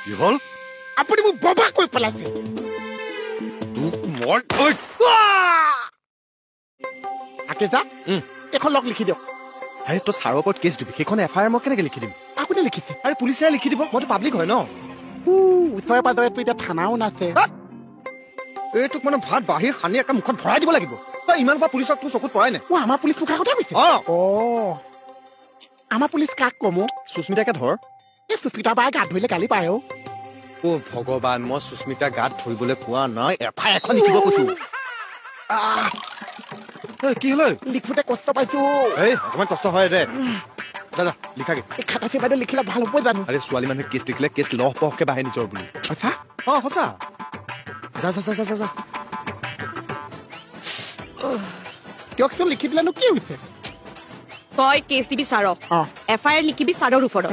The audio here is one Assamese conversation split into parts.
কি হ'ল আপুনি মোক ববা কৈ পেলাইছে তোক মই আকেজা এখন লগ লিখি দিয়ক আৰে তই ছাৰৰ ওপৰত কেছ দিবি সেইখন এফআইআৰ মই কেনেকে লিখি দিম আপুনি লিখিছে আৰে পুলিচে লিখি দিব মইতো পাব্লিক হয় ন ওচৰে পাজৰেতো এতিয়া থানাও নাছে এই তোক মানে ভাত বাহিৰ সানি একে মুখত ভৰাই দিব লাগিব তই ইমান পৰা পুলিচক তোৰ চকুত পৰাই নাই আমাৰ পুলিচ মুখা কথা কৈছে আমাৰ পুলিচ কাক কমো সুস্মিতাকে ধৰ এই সুস্মিতা বাই গাত ধৰিলে গালি পায় অ ভগৱান মই সুস্মিতা গাত ধৰিবলৈ কোৱা নাই এফআইআৰ এখন লিখিব কৈছো কি হল লিখোতে কষ্ট পাইছো এই অকমান কষ্ট হয় দে দাদা লিখাগে এই খাতাচি বাইদেউ লিখিলে ভাল হ'ব জানো আৰে ছোৱালী মানুহে কেছ লিখিলে কেছ লহ পহকে বাঢ়ে নিজৰ বুলি সঁচা সঁচা যা যা যা যা যা দিয়কচোন লিখি দিলেনো কি হৈছে তই কেছ দিবি ছাৰক এফআইআৰ লিখিবি ছাৰৰ ওপৰত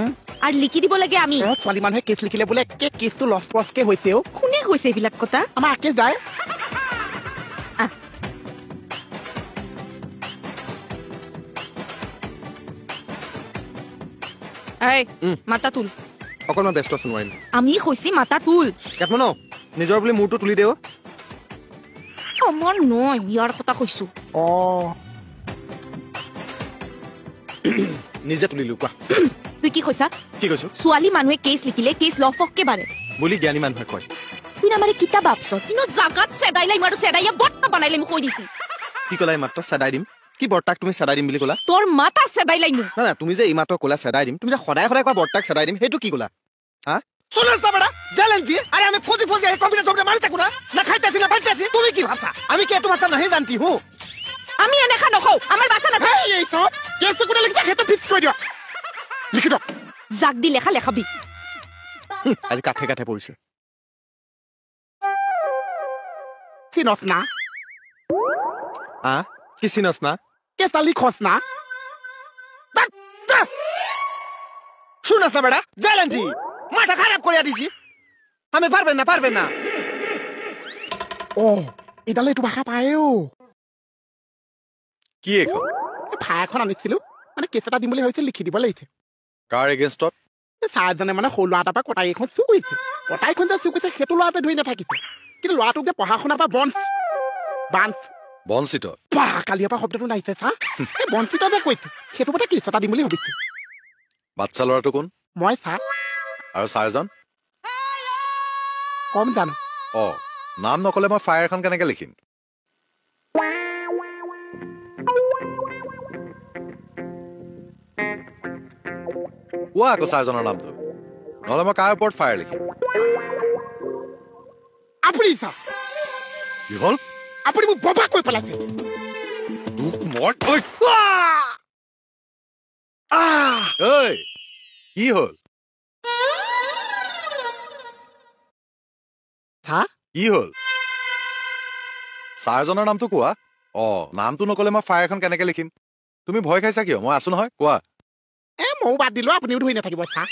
আৰু লিখি দিব লাগে আমি ছোৱালী মানুহে কেছ লিখিলে বোলে একে কেছটো লছ পচকে হৈছে কোনে কৈছে এইবিলাক কথা আমাৰ আকে যায় মাতা তুল অকণমান ব্যস্ত আছো নোৱাৰিম আমি কৈছি মাতা তুল কেতমন নিজৰ বুলি মূৰটো তুলি দেও আমাৰ নহয় ইয়াৰ কথা কৈছো নিজে তুলিলো কোৱা তুই কি কৈছা কি কৈছো ছোৱালী মানুহে কেছ লিখিলে কেছ লফককে বাঢ়ে বুলি জ্ঞানী মানুহে কয় তুই নামাৰে কিতাপ আপছত ইনো জাগাত চেদাইলাই মাৰো চেদাইয়া বট্টা বনাইলে মোক কৈ দিছি কি ক'লাই মাত্ৰ চেদাই দিম কি বৰ্তাক তুমি চেদাই দিম বুলি ক'লা তোৰ মাথা চেদাইলাই মোক না না তুমি যে ইমাত্ৰ ক'লা চেদাই দিম তুমি যে সদায় সদায় কোৱা বৰ্তাক চেদাই দিম সেইটো কি ক'লা হা सुनस ना बड़ा जलन जी अरे हमें फोजी फोजी कंप्यूटर शॉप में मारते कुना ना खाइते ना बैठते तुम की भाषा আমি কি তোমার সাথে नहीं जानती हूं আমি এনেখা নখও আমার বাচ্চা না এই এই সব কেস কোনে লিখতে হেটো ফিক্স করে দিও লিখি দাও জাগ দি লেখা লেখাবি আজি কাঠে কাঠে পৰিছে সিনস না কি চিনস না কে সালি খস না শুনস না বড়া জलन जी মাথা খারাপ করে দিছি আমি পারবেন না ও ইদালে তো ভাষা পায়ও কি এখন ফায়াখন আনিছিলো মানে কেছ এটা দিম বুলি ভাবিছিল লিখি দিব লাগিছে কাৰ এগেইনষ্টত চাৰজনে মানে সৰু ল'ৰা এটাৰ পৰা কটাই এখন চুৰ কৰিছে কটাইখন যে চুৰ কৰিছে সেইটো ল'ৰাটোৱে ধৰি নাথাকিছে কিন্তু ল'ৰাটোক যে পঢ়া শুনাৰ পৰা বঞ্চিত কালিৰ পৰা শব্দটো নাহিছে চা এই বঞ্চিত যে কৈছে সেইটো মতে কেছ এটা দিম বুলি ভাবিছে বাচ্চা ল'ৰাটো কোন মই চা আৰু ছাৰজন কম জানো নাম নকলে মই ফায়াৰখন কেনেকে লিখিম কোৱা আকৌ ছাৰজনৰ নামটো নহ'লে মই কাৰ ওপৰত ফায়াৰ লিখিম আপুনি চা কি হ'ল আপুনি মোক ববা কৈ পেলাইছে তোক মই কি হ'ল কি হ'ল ছাৰজনৰ নামটো কোৱা নামটো নকলে মই ফায়াৰখন কেনেকে লিখিম তুমি ভয় খাইছা কিয় মই আছো নহয় কোৱা ময়ো বাদ দিলো আপুনিও ধৰি নাথাকিব চা